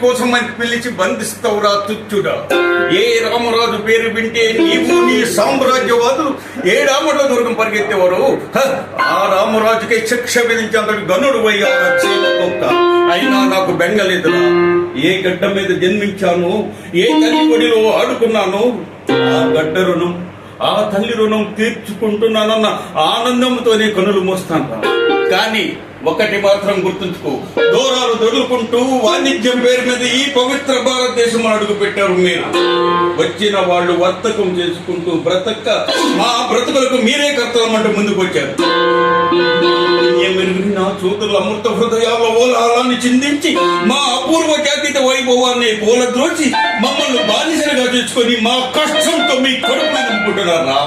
కోసం పిలిచి బంధిస్తావురా తుచ్చుడా? ఏ రామరాజు పేరు వింటే నీవు నీ సామ్రాజ్యవాదులు ఏ రామరాజువర్గం పరిగెత్తేవారు? ఆ రామరాజుకే శిక్ష విధించి అంతటి గనుడు అయ్యారా చేత. అయినా నాకు బెంగలేదురా. ఏ గడ్డ మీద జన్మించాను, ఏ తల్లి ఒడిలో ఆడుకున్నాను, ఆ గడ్డ రుణం, ఆ తల్లి రుణం తీర్చుకుంటున్నానన్న ఆనందంతోనే కనులు మోస్తాను. కానీ ఒకటి మాత్రం గుర్తుంచుకో, దూరాలు దొరుకుంటూ వాణిజ్యం పేరు మీద ఈ పవిత్ర భారతదేశం అడుగు పెట్టారు మీరు. వచ్చిన వాళ్ళు వర్తకం చేసుకుంటూ బ్రతక్క మా బ్రతుకులకు మీరే కర్తవ్యమంటూ ముందుకు వచ్చారు. నా చూతుల అమృత హృదయాల ఓలాలని చిందించి మా అపూర్వ జాతీయ వైభవాన్ని కూలద్రోచి మమ్మల్ని బానిసలుగా తెచ్చుకొని మా కష్టంతో మీ కడుపు నింపుకుంటున్నారా?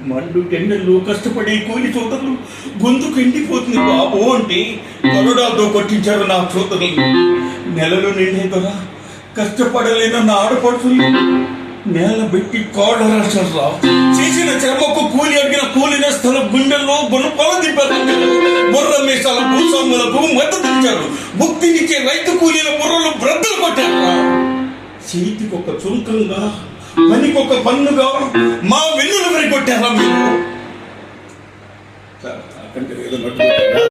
మండు టెండర్లు కష్టపడి కూలి చూతలు గొంతుకు ఎండిపోతుంది బాబు అంటే కరుడాలతో కొట్టించారు నా చూతలు. నెలలు నిండే కదా కష్టపడలేన నా ఆడపడుచులు నేల పెట్టి కోడ రాష్ట్రంలో చేసిన శ్రమకు కూలి అడిగిన కూలిన స్థల గుండెల్లో గుణపాల దింపారు. బుర్ర మీసాల భూస్వాములకు మద్దతు ఇచ్చారు. ముక్తినిచ్చే రైతు కూలీల బుర్రలు బ్రద్దలు కొట్టారు. చేతికి ఒక చుంకంగా పనికొక పన్నుగా మా వెన్నులు కొట్టారా మీరు?